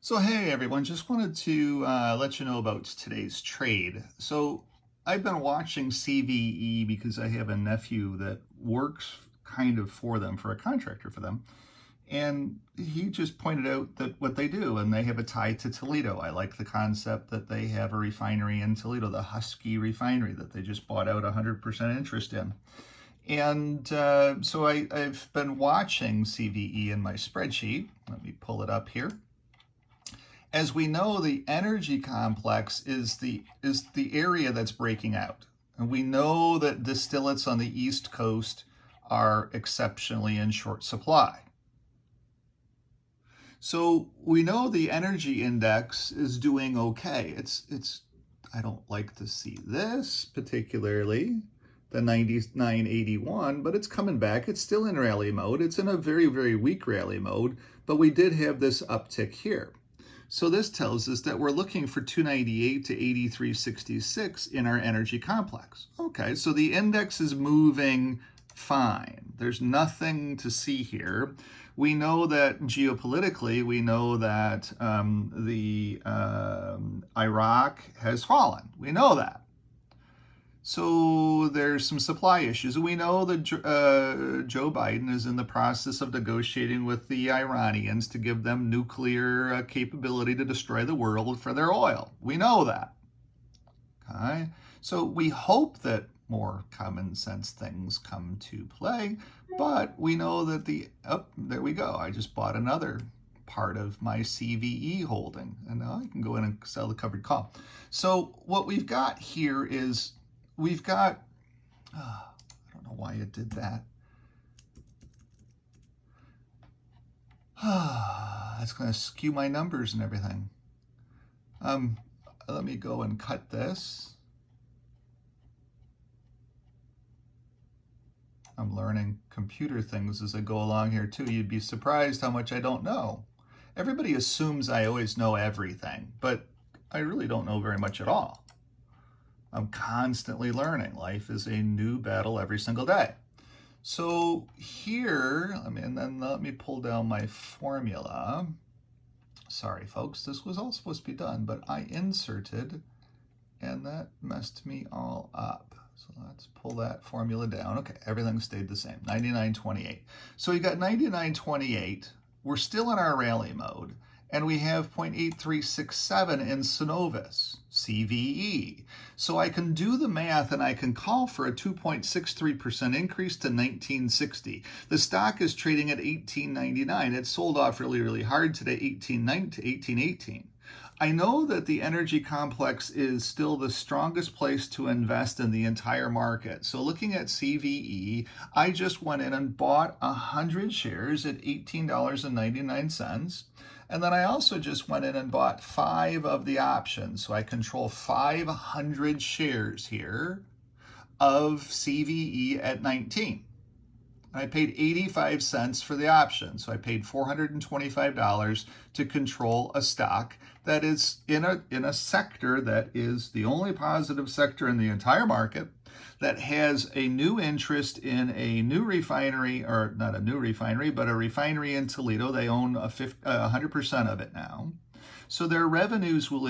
So hey everyone, just wanted to let you know about today's trade. So I've been watching CVE because I have a nephew that works kind of for them, for a contractor for them. And he just pointed out that what they do, and they have a tie to Toledo. I like the concept that they have a refinery in Toledo, the Husky refinery that they just bought out 100% interest in. And so I've been watching CVE in my spreadsheet. Let me pull it up here. As we know, the energy complex is the area that's breaking out. And we know that distillates on the East Coast are exceptionally in short supply. So we know the energy index is doing okay. I don't like to see this particularly, the 99.81, but it's coming back. It's still in rally mode. It's in a very, very weak rally mode, but we did have this uptick here. So this tells us that we're looking for 298 to 83.66 in our energy complex. Okay, so the index is moving fine. There's nothing to see here. We know that geopolitically, we know that Iraq has fallen. We know that. So there's some supply issues. We know that Joe Biden is in the process of negotiating with the Iranians to give them nuclear capability to destroy the world for their oil. We know that. Okay? So we hope that more common sense things come to play, but we know that there we go. I just bought another part of my CVE holding, and now I can go in and sell the covered call. So what we've got here is we've got, I don't know why it did that. That's going to skew my numbers and everything. Let me go and cut this. I'm learning computer things as I go along here too. You'd be surprised how much I don't know. Everybody assumes I always know everything, but I really don't know very much at all. I'm constantly learning. Life is a new battle every single day. So here, let me pull down my formula. Sorry, folks, this was all supposed to be done, but I inserted, and that messed me all up. So let's pull that formula down. Okay, everything stayed the same, 99.28. So you got 99.28. We're still in our rally mode, and we have 0.8367 in Cenovus, CVE. So I can do the math and I can call for a 2.63% increase to 1960. The stock is trading at 18.99. It sold off really, really hard today, 18.9 to 18.18. I know that the energy complex is still the strongest place to invest in the entire market. So looking at CVE, I just went in and bought 100 shares at $18.99. And then I also just went in and bought 5 of the options. So I control 500 shares here of CVE at 19. I paid 85 cents for the option. So I paid $425 to control a stock that is in a sector that is the only positive sector in the entire market, that has a new interest in a new refinery, or not a new refinery, but a refinery in Toledo. They own 100% of it now. So their revenues will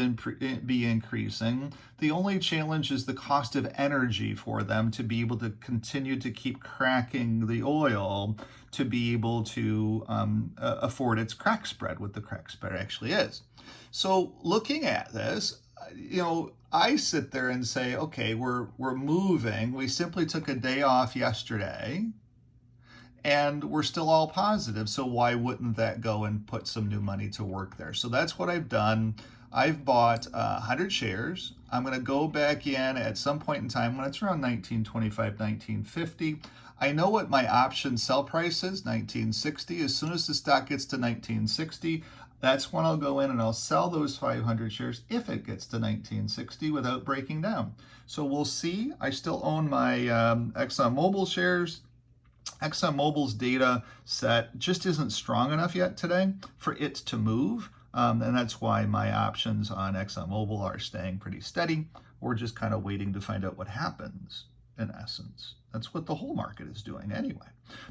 be increasing. The only challenge is the cost of energy for them to be able to continue to keep cracking the oil to be able to afford its crack spread, what the crack spread actually is. So looking at this, I sit there and say, okay, we're moving. We simply took a day off yesterday, and we're still all positive. So why wouldn't that go and put some new money to work there? So that's what I've done. I've bought 100 shares. I'm going to go back in at some point in time when it's around 1925, 1950. I know what my option sell price is, 1960. As soon as the stock gets to 1960, that's when I'll go in and I'll sell those 500 shares if it gets to 1960 without breaking down. So we'll see. I still own my ExxonMobil shares. ExxonMobil's data set just isn't strong enough yet today for it to move. And that's why my options on ExxonMobil are staying pretty steady. We're just kind of waiting to find out what happens, in essence. That's what the whole market is doing anyway.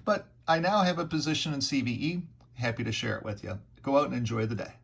But I now have a position in CVE. Happy to share it with you. Go out and enjoy the day.